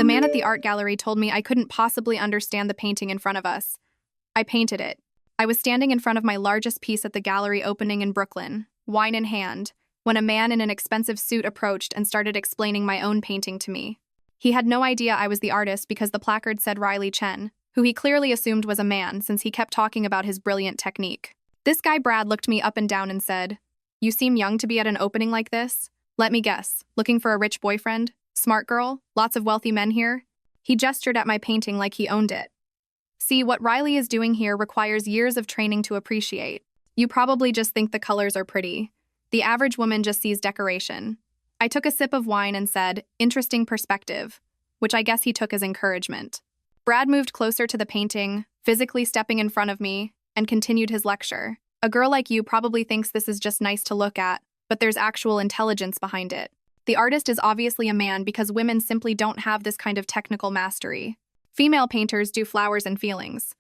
The man at the art gallery told me I couldn't possibly understand the painting in front of us. I painted it. I was standing in front of my largest piece at the gallery opening in Brooklyn, wine in hand, when a man in an expensive suit approached and started explaining my own painting to me. He had no idea I was the artist because the placard said Riley Chen, who he clearly assumed was a man since he kept talking about his brilliant technique. This guy Brad looked me up and down and said, "You seem young to be at an opening like this. Let me guess, looking for a rich boyfriend? Smart girl? Lots of wealthy men here?" He gestured at my painting like he owned it. See, what Riley is doing here requires years of training to appreciate. You probably just think the colors are pretty. The average woman just sees decoration. I took a sip of wine and said, "Interesting perspective," which I guess he took as encouragement. Brad moved closer to the painting, physically stepping in front of me, and continued his lecture. "A girl like you probably thinks this is just nice to look at, but there's actual intelligence behind it. The artist is obviously a man because women simply don't have this kind of technical mastery. Female painters do flowers and feelings.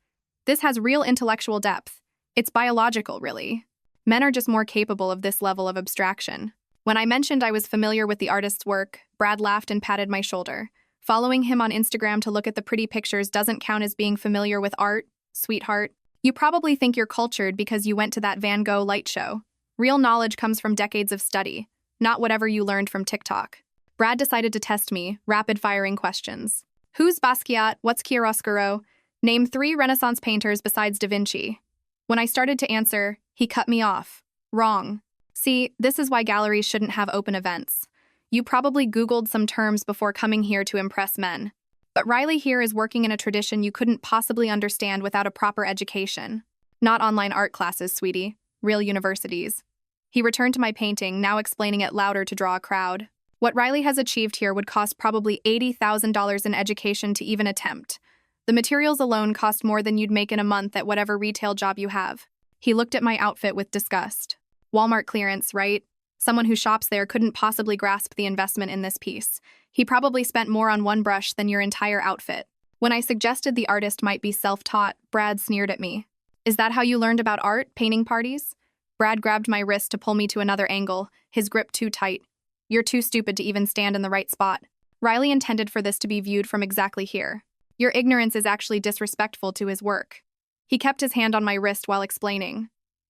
This has real intellectual depth. It's biological, really. Men are just more capable of this level of abstraction." When I mentioned I was familiar with the artist's work, Brad laughed and patted my shoulder. "Following him on Instagram to look at the pretty pictures doesn't count as being familiar with art, sweetheart. You probably think you're cultured because you went to that Van Gogh light show. Real knowledge comes from decades of study, not whatever you learned from TikTok." Brad decided to test me, rapid-firing questions. "Who's Basquiat? What's chiaroscuro? Name 3 Renaissance painters besides Da Vinci." When I started to answer, he cut me off. "Wrong. See, this is why galleries shouldn't have open events. You probably Googled some terms before coming here to impress men. But Riley here is working in a tradition you couldn't possibly understand without a proper education. Not online art classes, sweetie. Real universities." He returned to my painting, now explaining it louder to draw a crowd. "What Riley has achieved here would cost probably $80,000 in education to even attempt. The materials alone cost more than you'd make in a month at whatever retail job you have." He looked at my outfit with disgust. "Walmart clearance, right? Someone who shops there couldn't possibly grasp the investment in this piece. He probably spent more on one brush than your entire outfit." When I suggested the artist might be self-taught, Brad sneered at me. "Is that how you learned about art, painting parties?" Brad grabbed my wrist to pull me to another angle, his grip too tight. "You're too stupid to even stand in the right spot. Riley intended for this to be viewed from exactly here. Your ignorance is actually disrespectful to his work." He kept his hand on my wrist while explaining.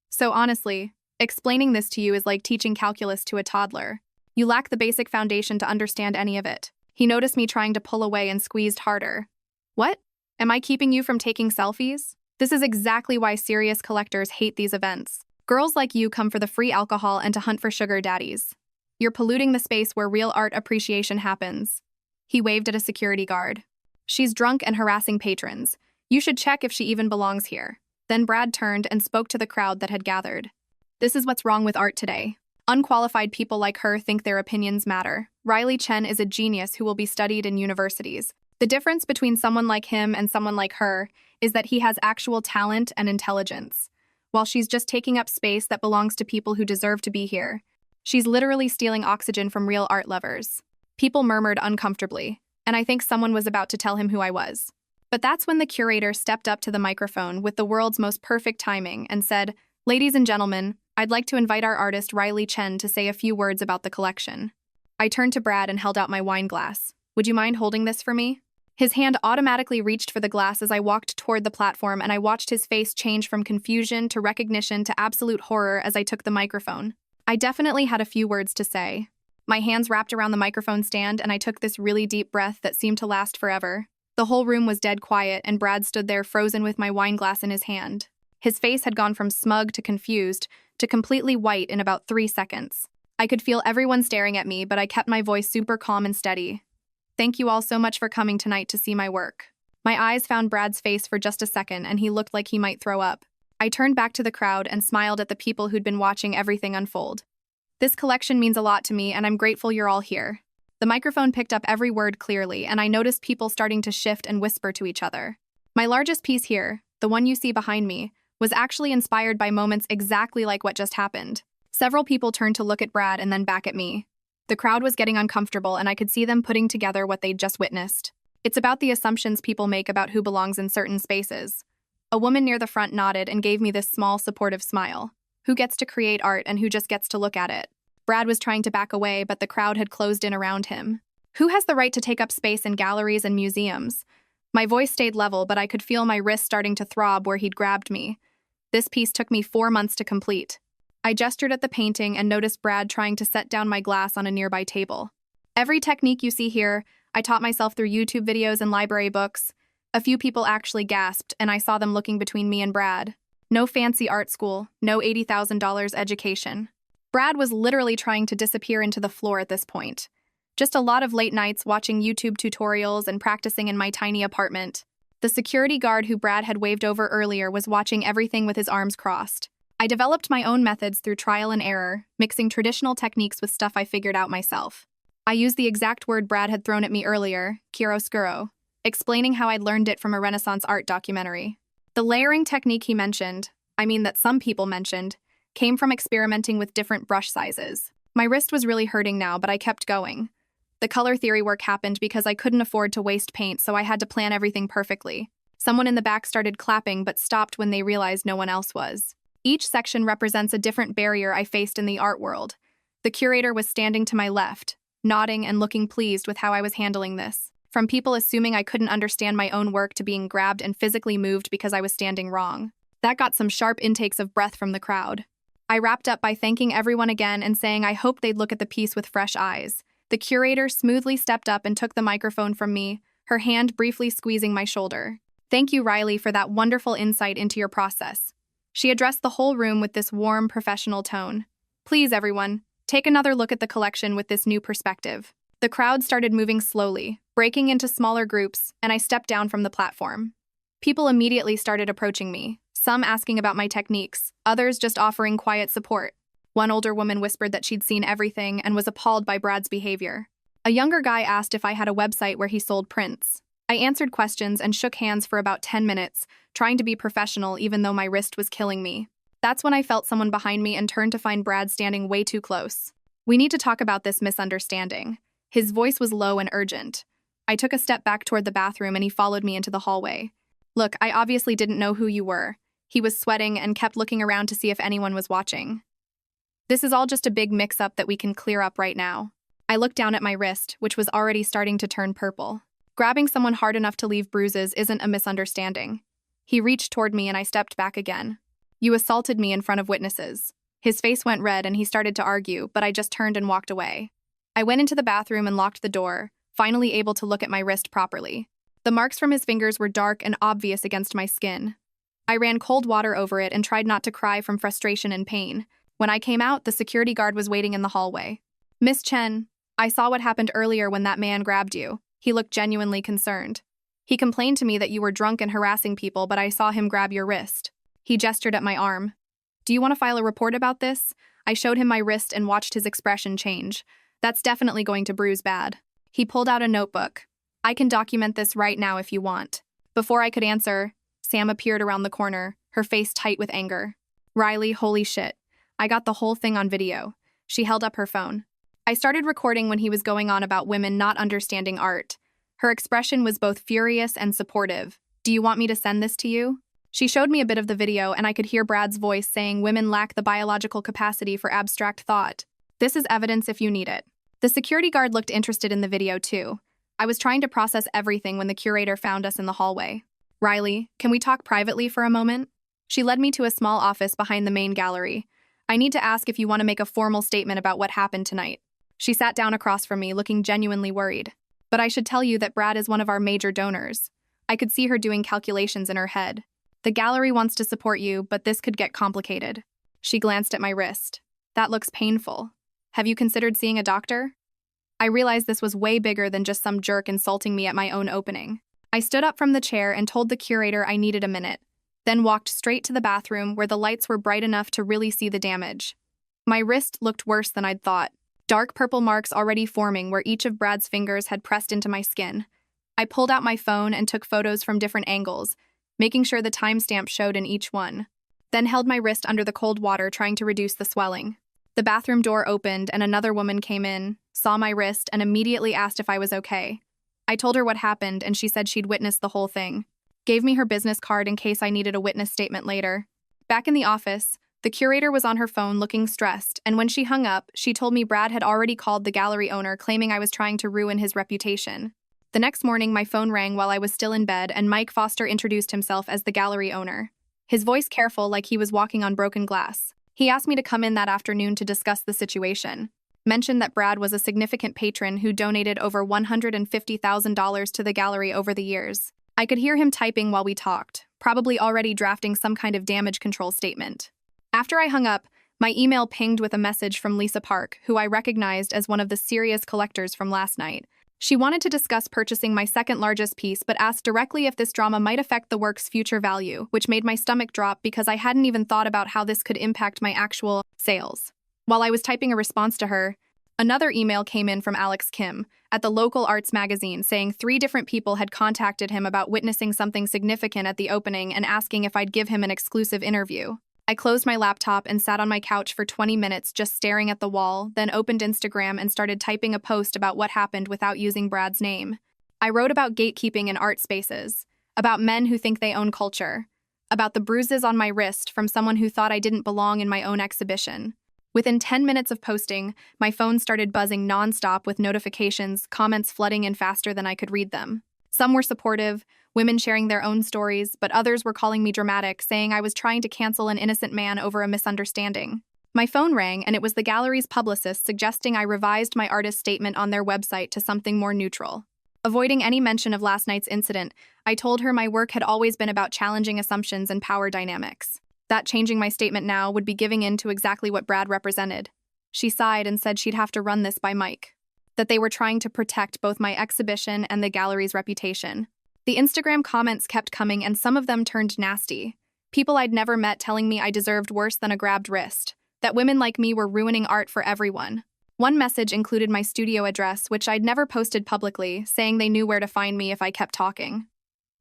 "So honestly, explaining this to you is like teaching calculus to a toddler. You lack the basic foundation to understand any of it." He noticed me trying to pull away and squeezed harder. "What? Am I keeping you from taking selfies? This is exactly why serious collectors hate these events. Girls like you come for the free alcohol and to hunt for sugar daddies. You're polluting the space where real art appreciation happens." He waved at a security guard. "She's drunk and harassing patrons. You should check if she even belongs here." Then Brad turned and spoke to the crowd that had gathered. "This is what's wrong with art today. Unqualified people like her think their opinions matter. Riley Chen is a genius who will be studied in universities. The difference between someone like him and someone like her is that he has actual talent and intelligence, while she's just taking up space that belongs to people who deserve to be here. She's literally stealing oxygen from real art lovers." People murmured uncomfortably, and I think someone was about to tell him who I was. But that's when the curator stepped up to the microphone with the world's most perfect timing and said, "Ladies and gentlemen, I'd like to invite our artist Riley Chen to say a few words about the collection." I turned to Brad and held out my wine glass. "Would you mind holding this for me?" His hand automatically reached for the glass as I walked toward the platform, and I watched his face change from confusion to recognition to absolute horror as I took the microphone. I definitely had a few words to say. My hands wrapped around the microphone stand, and I took this really deep breath that seemed to last forever. The whole room was dead quiet, and Brad stood there frozen with my wine glass in his hand. His face had gone from smug to confused to completely white in about 3 seconds. I could feel everyone staring at me, but I kept my voice super calm and steady. "Thank you all so much for coming tonight to see my work." My eyes found Brad's face for just a second, and he looked like he might throw up. I turned back to the crowd and smiled at the people who'd been watching everything unfold. "This collection means a lot to me, and I'm grateful you're all here." The microphone picked up every word clearly, and I noticed people starting to shift and whisper to each other. My largest piece here, the one you see behind me, was actually inspired by moments exactly like what just happened. Several people turned to look at Brad and then back at me. The crowd was getting uncomfortable, and I could see them putting together what they'd just witnessed. It's about the assumptions people make about who belongs in certain spaces. A woman near the front nodded and gave me this small, supportive smile. Who gets to create art and who just gets to look at it? Brad was trying to back away, but the crowd had closed in around him. Who has the right to take up space in galleries and museums? My voice stayed level, but I could feel my wrist starting to throb where he'd grabbed me. This piece took me 4 months to complete. I gestured at the painting and noticed Brad trying to set down my glass on a nearby table. Every technique you see here, I taught myself through YouTube videos and library books. A few people actually gasped, and I saw them looking between me and Brad. No fancy art school, no $80,000 education. Brad was literally trying to disappear into the floor at this point. Just a lot of late nights watching YouTube tutorials and practicing in my tiny apartment. The security guard who Brad had waved over earlier was watching everything with his arms crossed. I developed my own methods through trial and error, mixing traditional techniques with stuff I figured out myself. I used the exact word Brad had thrown at me earlier, chiaroscuro, explaining how I'd learned it from a Renaissance art documentary. The layering technique he mentioned, that some people mentioned, came from experimenting with different brush sizes. My wrist was really hurting now, but I kept going. The color theory work happened because I couldn't afford to waste paint, so I had to plan everything perfectly. Someone in the back started clapping but stopped when they realized no one else was. Each section represents a different barrier I faced in the art world. The curator was standing to my left, nodding and looking pleased with how I was handling this. From people assuming I couldn't understand my own work to being grabbed and physically moved because I was standing wrong. That got some sharp intakes of breath from the crowd. I wrapped up by thanking everyone again and saying I hoped they'd look at the piece with fresh eyes. The curator smoothly stepped up and took the microphone from me, her hand briefly squeezing my shoulder. Thank you, Riley, for that wonderful insight into your process. She addressed the whole room with this warm, professional tone. Please, everyone, take another look at the collection with this new perspective. The crowd started moving slowly, breaking into smaller groups, and I stepped down from the platform. People immediately started approaching me, some asking about my techniques, others just offering quiet support. One older woman whispered that she'd seen everything and was appalled by Brad's behavior. A younger guy asked if I had a website where he sold prints. I answered questions and shook hands for about 10 minutes, trying to be professional even though my wrist was killing me. That's when I felt someone behind me and turned to find Brad standing way too close. We need to talk about this misunderstanding. His voice was low and urgent. I took a step back toward the bathroom and he followed me into the hallway. Look, I obviously didn't know who you were. He was sweating and kept looking around to see if anyone was watching. This is all just a big mix-up that we can clear up right now. I looked down at my wrist, which was already starting to turn purple. Grabbing someone hard enough to leave bruises isn't a misunderstanding. He reached toward me and I stepped back again. You assaulted me in front of witnesses. His face went red and he started to argue, but I just turned and walked away. I went into the bathroom and locked the door, finally able to look at my wrist properly. The marks from his fingers were dark and obvious against my skin. I ran cold water over it and tried not to cry from frustration and pain. When I came out, the security guard was waiting in the hallway. Miss Chen, I saw what happened earlier when that man grabbed you. He looked genuinely concerned. He complained to me that you were drunk and harassing people, but I saw him grab your wrist. He gestured at my arm. Do you want to file a report about this? I showed him my wrist and watched his expression change. That's definitely going to bruise bad. He pulled out a notebook. I can document this right now if you want. Before I could answer, Sam appeared around the corner, her face tight with anger. Riley, holy shit. I got the whole thing on video. She held up her phone. I started recording when he was going on about women not understanding art. Her expression was both furious and supportive. Do you want me to send this to you? She showed me a bit of the video and I could hear Brad's voice saying women lack the biological capacity for abstract thought. This is evidence if you need it. The security guard looked interested in the video too. I was trying to process everything when the curator found us in the hallway. Riley, can we talk privately for a moment? She led me to a small office behind the main gallery. I need to ask if you want to make a formal statement about what happened tonight. She sat down across from me, looking genuinely worried. But I should tell you that Brad is one of our major donors. I could see her doing calculations in her head. The gallery wants to support you, but this could get complicated. She glanced at my wrist. That looks painful. Have you considered seeing a doctor? I realized this was way bigger than just some jerk insulting me at my own opening. I stood up from the chair and told the curator I needed a minute, then walked straight to the bathroom where the lights were bright enough to really see the damage. My wrist looked worse than I'd thought. Dark purple marks already forming where each of Brad's fingers had pressed into my skin. I pulled out my phone and took photos from different angles, making sure the timestamp showed in each one. Then held my wrist under the cold water trying to reduce the swelling. The bathroom door opened and another woman came in, saw my wrist, and immediately asked if I was okay. I told her what happened and she said she'd witnessed the whole thing. Gave me her business card in case I needed a witness statement later. Back in the office, The curator was on her phone looking stressed, and when she hung up, she told me Brad had already called the gallery owner claiming I was trying to ruin his reputation. The next morning, my phone rang while I was still in bed, and Mike Foster introduced himself as the gallery owner. His voice careful, like he was walking on broken glass. He asked me to come in that afternoon to discuss the situation. Mentioned that Brad was a significant patron who donated over $150,000 to the gallery over the years. I could hear him typing while we talked, probably already drafting some kind of damage control statement. After I hung up, my email pinged with a message from Lisa Park, who I recognized as one of the serious collectors from last night. She wanted to discuss purchasing my second largest piece, but asked directly if this drama might affect the work's future value, which made my stomach drop because I hadn't even thought about how this could impact my actual sales. While I was typing a response to her, another email came in from Alex Kim at the local arts magazine saying 3 different people had contacted him about witnessing something significant at the opening and asking if I'd give him an exclusive interview. I closed my laptop and sat on my couch for 20 minutes just staring at the wall, then opened Instagram and started typing a post about what happened without using Brad's name. I wrote about gatekeeping in art spaces, about men who think they own culture, about the bruises on my wrist from someone who thought I didn't belong in my own exhibition. Within 10 minutes of posting, my phone started buzzing nonstop with notifications, comments flooding in faster than I could read them. Some were supportive, women sharing their own stories, but others were calling me dramatic, saying I was trying to cancel an innocent man over a misunderstanding. My phone rang, and it was the gallery's publicist suggesting I revised my artist statement on their website to something more neutral. Avoiding any mention of last night's incident, I told her my work had always been about challenging assumptions and power dynamics. That changing my statement now would be giving in to exactly what Brad represented. She sighed and said she'd have to run this by Mike, that they were trying to protect both my exhibition and the gallery's reputation. The Instagram comments kept coming, and some of them turned nasty. People I'd never met telling me I deserved worse than a grabbed wrist, that women like me were ruining art for everyone. One message included my studio address, which I'd never posted publicly, saying they knew where to find me if I kept talking.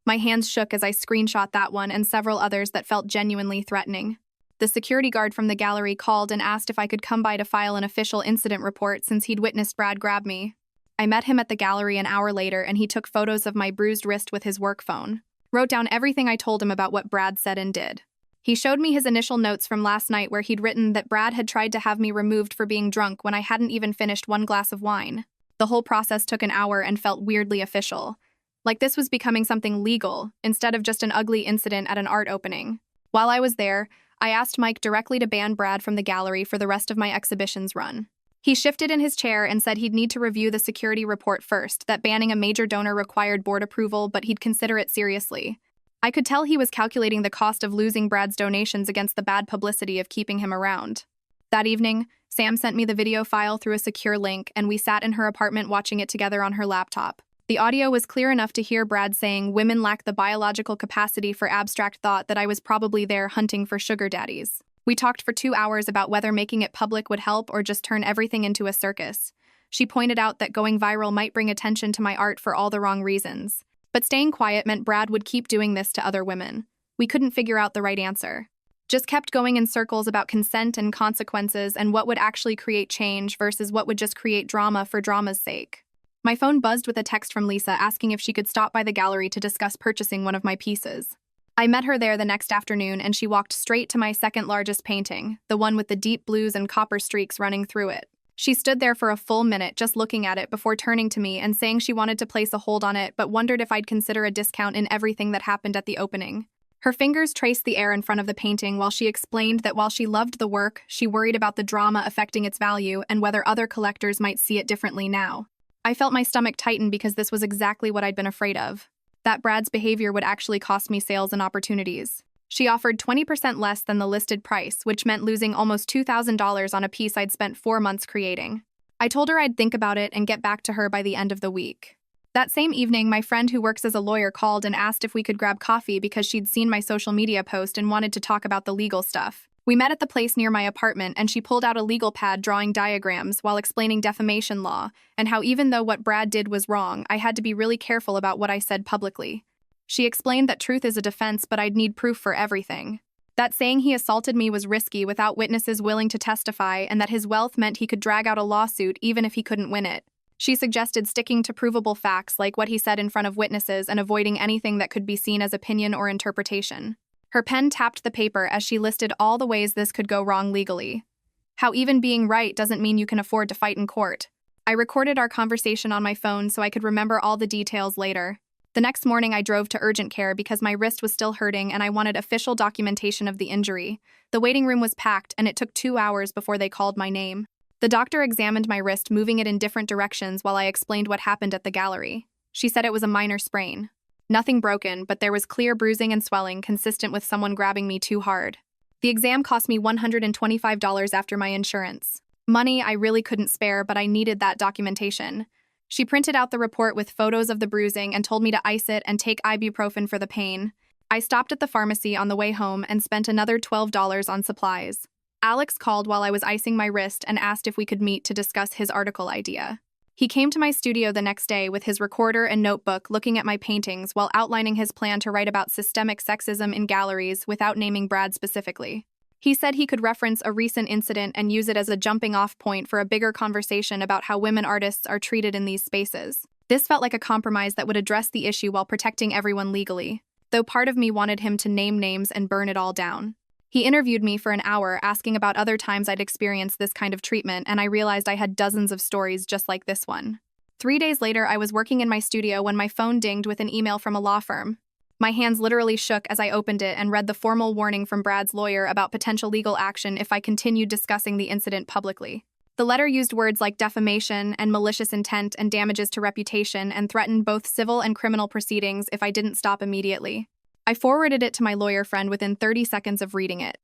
My hands shook as I screenshot that one and several others that felt genuinely threatening. The security guard from the gallery called and asked if I could come by to file an official incident report since he'd witnessed Brad grab me. I met him at the gallery an hour later, and he took photos of my bruised wrist with his work phone. Wrote down everything I told him about what Brad said and did. He showed me his initial notes from last night where he'd written that Brad had tried to have me removed for being drunk when I hadn't even finished 1 glass of wine. The whole process took an hour and felt weirdly official. Like this was becoming something legal, instead of just an ugly incident at an art opening. While I was there, I asked Mike directly to ban Brad from the gallery for the rest of my exhibition's run. He shifted in his chair and said he'd need to review the security report first, that banning a major donor required board approval, but he'd consider it seriously. I could tell he was calculating the cost of losing Brad's donations against the bad publicity of keeping him around. That evening, Sam sent me the video file through a secure link, and we sat in her apartment watching it together on her laptop. The audio was clear enough to hear Brad saying women lack the biological capacity for abstract thought, that I was probably there hunting for sugar daddies. We talked for 2 hours about whether making it public would help or just turn everything into a circus. She pointed out that going viral might bring attention to my art for all the wrong reasons. But staying quiet meant Brad would keep doing this to other women. We couldn't figure out the right answer. Just kept going in circles about consent and consequences and what would actually create change versus what would just create drama for drama's sake. My phone buzzed with a text from Lisa asking if she could stop by the gallery to discuss purchasing one of my pieces. I met her there the next afternoon, and she walked straight to my second largest painting, the one with the deep blues and copper streaks running through it. She stood there for a full minute just looking at it before turning to me and saying she wanted to place a hold on it but wondered if I'd consider a discount in everything that happened at the opening. Her fingers traced the air in front of the painting while she explained that while she loved the work, she worried about the drama affecting its value and whether other collectors might see it differently now. I felt my stomach tighten because this was exactly what I'd been afraid of. That Brad's behavior would actually cost me sales and opportunities. She offered 20% less than the listed price, which meant losing almost $2,000 on a piece I'd spent 4 months creating. I told her I'd think about it and get back to her by the end of the week. That same evening, my friend who works as a lawyer called and asked if we could grab coffee because she'd seen my social media post and wanted to talk about the legal stuff. We met at the place near my apartment, and she pulled out a legal pad drawing diagrams while explaining defamation law and how even though what Brad did was wrong, I had to be really careful about what I said publicly. She explained that truth is a defense, but I'd need proof for everything. That saying he assaulted me was risky without witnesses willing to testify, and that his wealth meant he could drag out a lawsuit even if he couldn't win it. She suggested sticking to provable facts like what he said in front of witnesses and avoiding anything that could be seen as opinion or interpretation. Her pen tapped the paper as she listed all the ways this could go wrong legally. How even being right doesn't mean you can afford to fight in court. I recorded our conversation on my phone so I could remember all the details later. The next morning, I drove to urgent care because my wrist was still hurting and I wanted official documentation of the injury. The waiting room was packed and it took 2 hours before they called my name. The doctor examined my wrist, moving it in different directions while I explained what happened at the gallery. She said it was a minor sprain. Nothing broken, but there was clear bruising and swelling consistent with someone grabbing me too hard. The exam cost me $125 after my insurance. Money I really couldn't spare, but I needed that documentation. She printed out the report with photos of the bruising and told me to ice it and take ibuprofen for the pain. I stopped at the pharmacy on the way home and spent another $12 on supplies. Alex called while I was icing my wrist and asked if we could meet to discuss his article idea. He came to my studio the next day with his recorder and notebook, looking at my paintings while outlining his plan to write about systemic sexism in galleries without naming Brad specifically. He said he could reference a recent incident and use it as a jumping-off point for a bigger conversation about how women artists are treated in these spaces. This felt like a compromise that would address the issue while protecting everyone legally, though part of me wanted him to name names and burn it all down. He interviewed me for an hour, asking about other times I'd experienced this kind of treatment, and I realized I had dozens of stories just like this one. 3 days later, I was working in my studio when my phone dinged with an email from a law firm. My hands literally shook as I opened it and read the formal warning from Brad's lawyer about potential legal action if I continued discussing the incident publicly. The letter used words like defamation and malicious intent and damages to reputation and threatened both civil and criminal proceedings if I didn't stop immediately. I forwarded it to my lawyer friend within 30 seconds of reading it,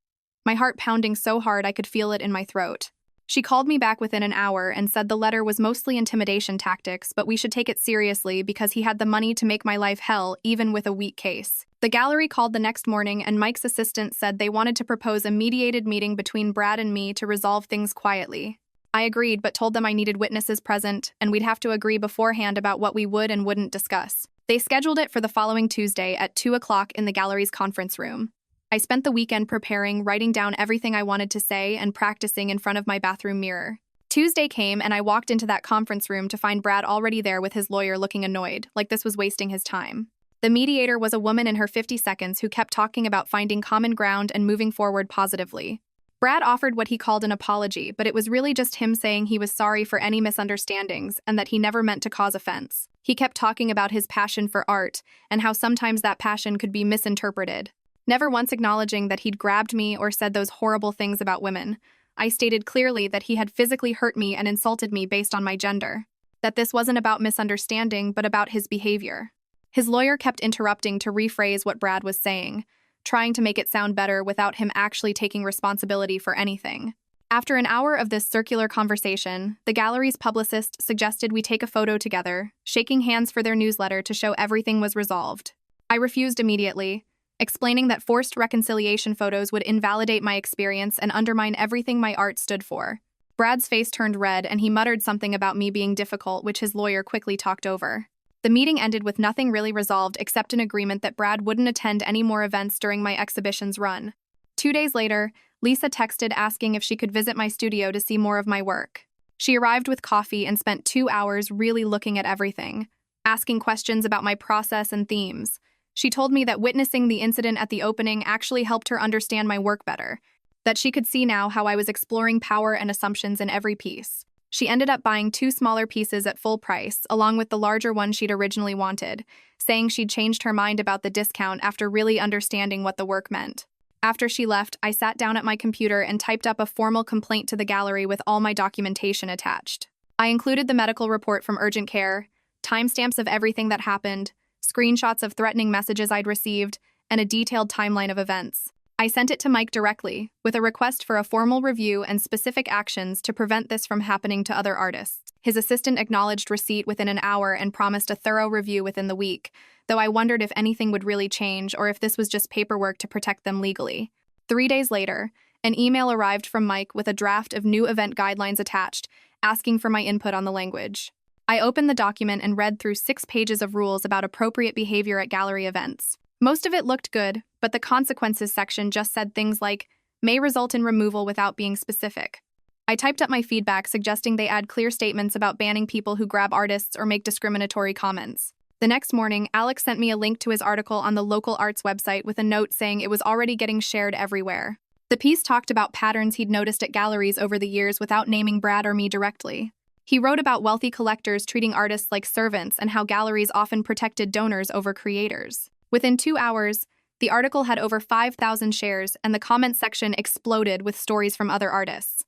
my heart pounding so hard I could feel it in my throat. She called me back within an hour and said the letter was mostly intimidation tactics, but we should take it seriously because he had the money to make my life hell, even with a weak case. The gallery called the next morning, and Mike's assistant said they wanted to propose a mediated meeting between Brad and me to resolve things quietly. I agreed, but told them I needed witnesses present, and we'd have to agree beforehand about what we would and wouldn't discuss. They scheduled it for the following Tuesday at 2 o'clock in the gallery's conference room. I spent the weekend preparing, writing down everything I wanted to say, and practicing in front of my bathroom mirror. Tuesday came, and I walked into that conference room to find Brad already there with his lawyer looking annoyed, like this was wasting his time. The mediator was a woman in her 50s who kept talking about finding common ground and moving forward positively. Brad offered what he called an apology, but it was really just him saying he was sorry for any misunderstandings and that he never meant to cause offense. He kept talking about his passion for art and how sometimes that passion could be misinterpreted. Never once acknowledging that he'd grabbed me or said those horrible things about women. I stated clearly that he had physically hurt me and insulted me based on my gender. That this wasn't about misunderstanding, but about his behavior. His lawyer kept interrupting to rephrase what Brad was saying, trying to make it sound better without him actually taking responsibility for anything. After an hour of this circular conversation, the gallery's publicist suggested we take a photo together, shaking hands for their newsletter to show everything was resolved. I refused immediately, explaining that forced reconciliation photos would invalidate my experience and undermine everything my art stood for. Brad's face turned red and he muttered something about me being difficult, which his lawyer quickly talked over. The meeting ended with nothing really resolved except an agreement that Brad wouldn't attend any more events during my exhibition's run. 2 days later, Lisa texted asking if she could visit my studio to see more of my work. She arrived with coffee and spent 2 hours really looking at everything, asking questions about my process and themes. She told me that witnessing the incident at the opening actually helped her understand my work better, that she could see now how I was exploring power and assumptions in every piece. She ended up buying 2 smaller pieces at full price, along with the larger one she'd originally wanted, saying she'd changed her mind about the discount after really understanding what the work meant. After she left, I sat down at my computer and typed up a formal complaint to the gallery with all my documentation attached. I included the medical report from urgent care, timestamps of everything that happened, screenshots of threatening messages I'd received, and a detailed timeline of events. I sent it to Mike directly, with a request for a formal review and specific actions to prevent this from happening to other artists. His assistant acknowledged receipt within an hour and promised a thorough review within the week, though I wondered if anything would really change or if this was just paperwork to protect them legally. 3 days later, an email arrived from Mike with a draft of new event guidelines attached, asking for my input on the language. I opened the document and read through 6 pages of rules about appropriate behavior at gallery events. Most of it looked good, but the consequences section just said things like, may result in removal without being specific. I typed up my feedback suggesting they add clear statements about banning people who grab artists or make discriminatory comments. The next morning, Alex sent me a link to his article on the local arts website with a note saying it was already getting shared everywhere. The piece talked about patterns he'd noticed at galleries over the years without naming Brad or me directly. He wrote about wealthy collectors treating artists like servants and how galleries often protected donors over creators. Within 2 hours, the article had over 5,000 shares, and the comments section exploded with stories from other artists.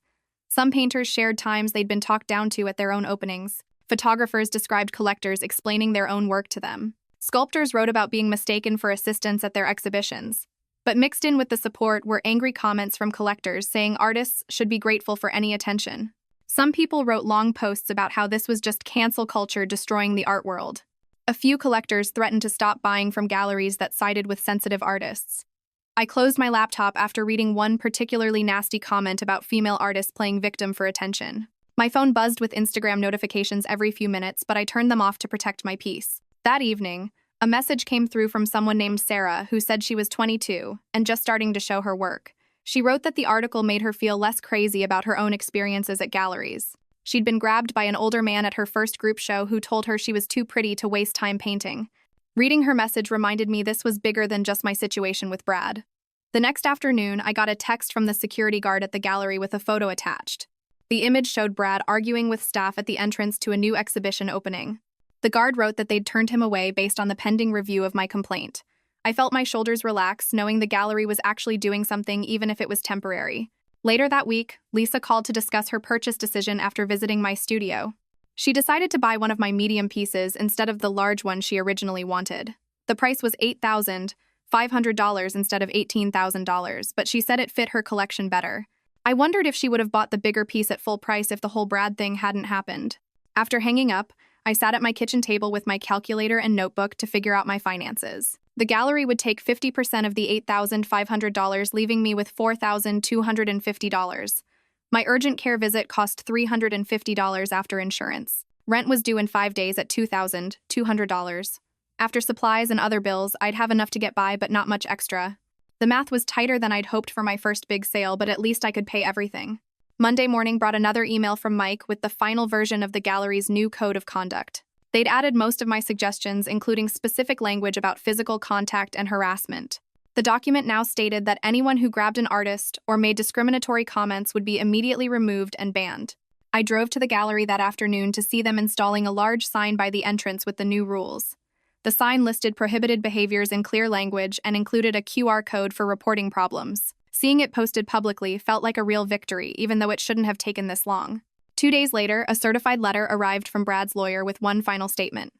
Some painters shared times they'd been talked down to at their own openings. Photographers described collectors explaining their own work to them. Sculptors wrote about being mistaken for assistants at their exhibitions. But mixed in with the support were angry comments from collectors saying artists should be grateful for any attention. Some people wrote long posts about how this was just cancel culture destroying the art world. A few collectors threatened to stop buying from galleries that sided with sensitive artists. I closed my laptop after reading one particularly nasty comment about female artists playing victim for attention. My phone buzzed with Instagram notifications every few minutes, but I turned them off to protect my peace. That evening, a message came through from someone named Sarah who said she was 22 and just starting to show her work. She wrote that the article made her feel less crazy about her own experiences at galleries. She'd been grabbed by an older man at her first group show who told her she was too pretty to waste time painting. Reading her message reminded me this was bigger than just my situation with Brad. The next afternoon, I got a text from the security guard at the gallery with a photo attached. The image showed Brad arguing with staff at the entrance to a new exhibition opening. The guard wrote that they'd turned him away based on the pending review of my complaint. I felt my shoulders relax, knowing the gallery was actually doing something even if it was temporary. Later that week, Lisa called to discuss her purchase decision after visiting my studio. She decided to buy one of my medium pieces instead of the large one she originally wanted. The price was $8,500 instead of $18,000, but she said it fit her collection better. I wondered if she would have bought the bigger piece at full price if the whole Brad thing hadn't happened. After hanging up, I sat at my kitchen table with my calculator and notebook to figure out my finances. The gallery would take 50% of the $8,500, leaving me with $4,250. My urgent care visit cost $350 after insurance. Rent was due in 5 days at $2,200. After supplies and other bills, I'd have enough to get by, but not much extra. The math was tighter than I'd hoped for my first big sale, but at least I could pay everything. Monday morning brought another email from Mike with the final version of the gallery's new code of conduct. They'd added most of my suggestions, including specific language about physical contact and harassment. The document now stated that anyone who grabbed an artist or made discriminatory comments would be immediately removed and banned. I drove to the gallery that afternoon to see them installing a large sign by the entrance with the new rules. The sign listed prohibited behaviors in clear language and included a QR code for reporting problems. Seeing it posted publicly felt like a real victory, even though it shouldn't have taken this long. 2 days later, a certified letter arrived from Brad's lawyer with one final statement.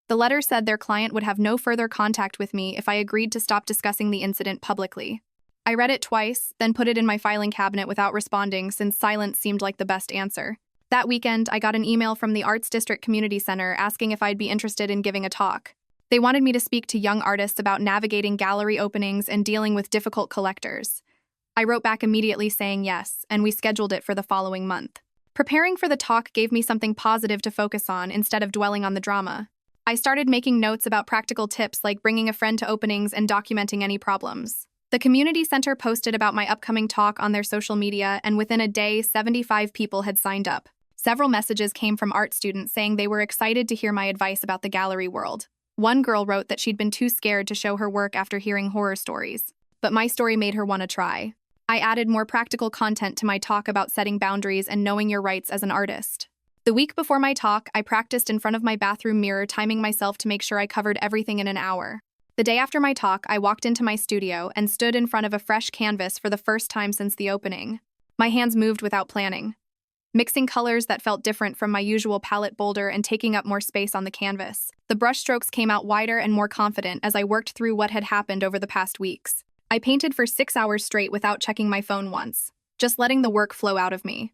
The letter said their client would have no further contact with me if I agreed to stop discussing the incident publicly. I read it twice, then put it in my filing cabinet without responding since silence seemed like the best answer. That weekend, I got an email from the Arts District Community Center asking if I'd be interested in giving a talk. They wanted me to speak to young artists about navigating gallery openings and dealing with difficult collectors. I wrote back immediately saying yes, and we scheduled it for the following month. Preparing for the talk gave me something positive to focus on instead of dwelling on the drama. I started making notes about practical tips like bringing a friend to openings and documenting any problems. The community center posted about my upcoming talk on their social media, and within a day, 75 people had signed up. Several messages came from art students saying they were excited to hear my advice about the gallery world. One girl wrote that she'd been too scared to show her work after hearing horror stories, but my story made her want to try. I added more practical content to my talk about setting boundaries and knowing your rights as an artist. The week before my talk, I practiced in front of my bathroom mirror, timing myself to make sure I covered everything in an hour. The day after my talk, I walked into my studio and stood in front of a fresh canvas for the first time since the opening. My hands moved without planning, mixing colors that felt different from my usual palette bolder and taking up more space on the canvas. The brushstrokes came out wider and more confident as I worked through what had happened over the past weeks. I painted for 6 hours straight without checking my phone once, just letting the work flow out of me.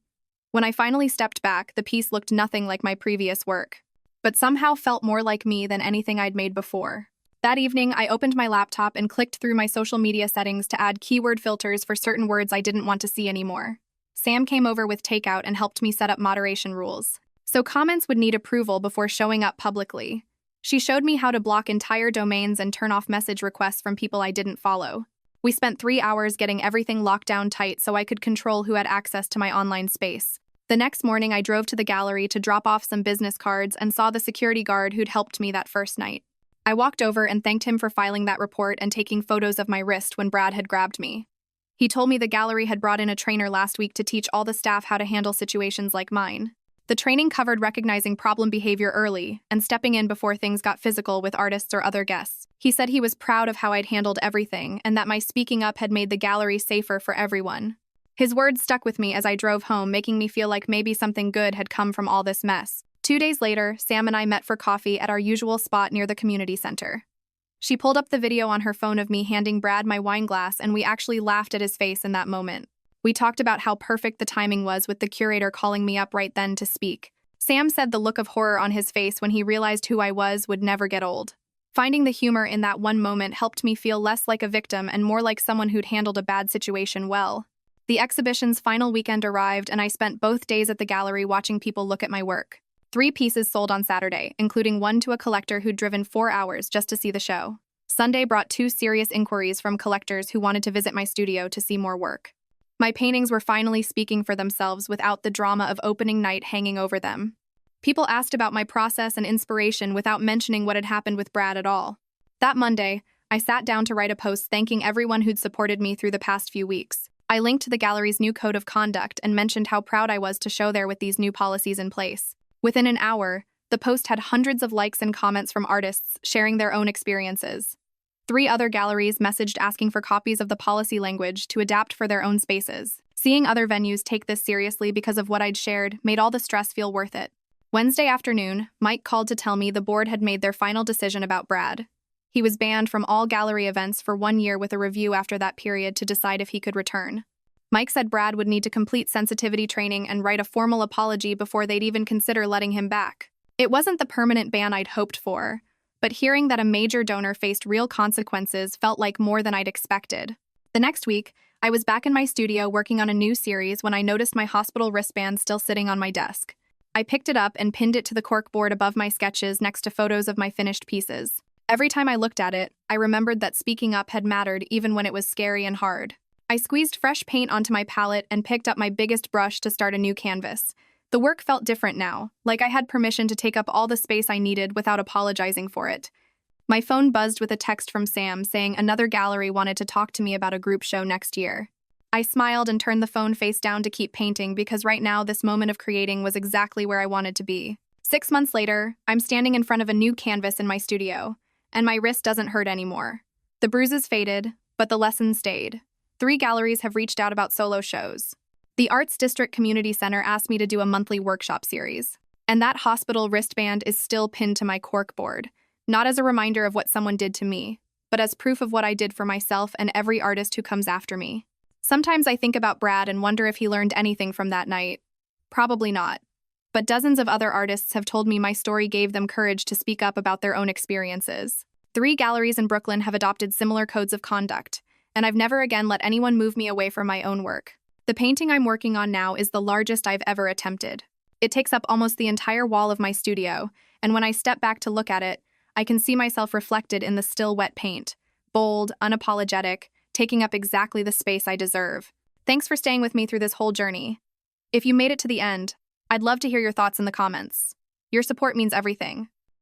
When I finally stepped back, the piece looked nothing like my previous work, but somehow felt more like me than anything I'd made before. That evening, I opened my laptop and clicked through my social media settings to add keyword filters for certain words I didn't want to see anymore. Sam came over with takeout and helped me set up moderation rules, so comments would need approval before showing up publicly. She showed me how to block entire domains and turn off message requests from people I didn't follow. We spent 3 hours getting everything locked down tight so I could control who had access to my online space. The next morning, I drove to the gallery to drop off some business cards and saw the security guard who'd helped me that first night. I walked over and thanked him for filing that report and taking photos of my wrist when Brad had grabbed me. He told me the gallery had brought in a trainer last week to teach all the staff how to handle situations like mine. The training covered recognizing problem behavior early and stepping in before things got physical with artists or other guests. He said he was proud of how I'd handled everything and that my speaking up had made the gallery safer for everyone. His words stuck with me as I drove home, making me feel like maybe something good had come from all this mess. 2 days later, Sam and I met for coffee at our usual spot near the community center. She pulled up the video on her phone of me handing Brad my wine glass, and we actually laughed at his face in that moment. We talked about how perfect the timing was with the curator calling me up right then to speak. Sam said the look of horror on his face when he realized who I was would never get old. Finding the humor in that one moment helped me feel less like a victim and more like someone who'd handled a bad situation well. The exhibition's final weekend arrived, and I spent both days at the gallery watching people look at my work. 3 pieces sold on Saturday, including one to a collector who'd driven 4 hours just to see the show. Sunday brought 2 serious inquiries from collectors who wanted to visit my studio to see more work. My paintings were finally speaking for themselves without the drama of opening night hanging over them. People asked about my process and inspiration without mentioning what had happened with Brad at all. That Monday, I sat down to write a post thanking everyone who'd supported me through the past few weeks. I linked to the gallery's new code of conduct and mentioned how proud I was to show there with these new policies in place. Within an hour, the post had hundreds of likes and comments from artists sharing their own experiences. 3 other galleries messaged asking for copies of the policy language to adapt for their own spaces. Seeing other venues take this seriously because of what I'd shared made all the stress feel worth it. Wednesday afternoon, Mike called to tell me the board had made their final decision about Brad. He was banned from all gallery events for 1 year with a review after that period to decide if he could return. Mike said Brad would need to complete sensitivity training and write a formal apology before they'd even consider letting him back. It wasn't the permanent ban I'd hoped for, but hearing that a major donor faced real consequences felt like more than I'd expected. The next week, I was back in my studio working on a new series when I noticed my hospital wristband still sitting on my desk. I picked it up and pinned it to the corkboard above my sketches next to photos of my finished pieces. Every time I looked at it, I remembered that speaking up had mattered even when it was scary and hard. I squeezed fresh paint onto my palette and picked up my biggest brush to start a new canvas. The work felt different now, like I had permission to take up all the space I needed without apologizing for it. My phone buzzed with a text from Sam saying another gallery wanted to talk to me about a group show next year. I smiled and turned the phone face down to keep painting because right now this moment of creating was exactly where I wanted to be. 6 months later, I'm standing in front of a new canvas in my studio, and my wrist doesn't hurt anymore. The bruises faded, but the lessons stayed. 3 galleries have reached out about solo shows. The Arts District Community Center asked me to do a monthly workshop series. And that hospital wristband is still pinned to my corkboard, not as a reminder of what someone did to me, but as proof of what I did for myself and every artist who comes after me. Sometimes I think about Brad and wonder if he learned anything from that night. Probably not. But dozens of other artists have told me my story gave them courage to speak up about their own experiences. 3 galleries in Brooklyn have adopted similar codes of conduct, and I've never again let anyone move me away from my own work. The painting I'm working on now is the largest I've ever attempted. It takes up almost the entire wall of my studio, and when I step back to look at it, I can see myself reflected in the still wet paint. Bold, unapologetic, taking up exactly the space I deserve. Thanks for staying with me through this whole journey. If you made it to the end, I'd love to hear your thoughts in the comments. Your support means everything.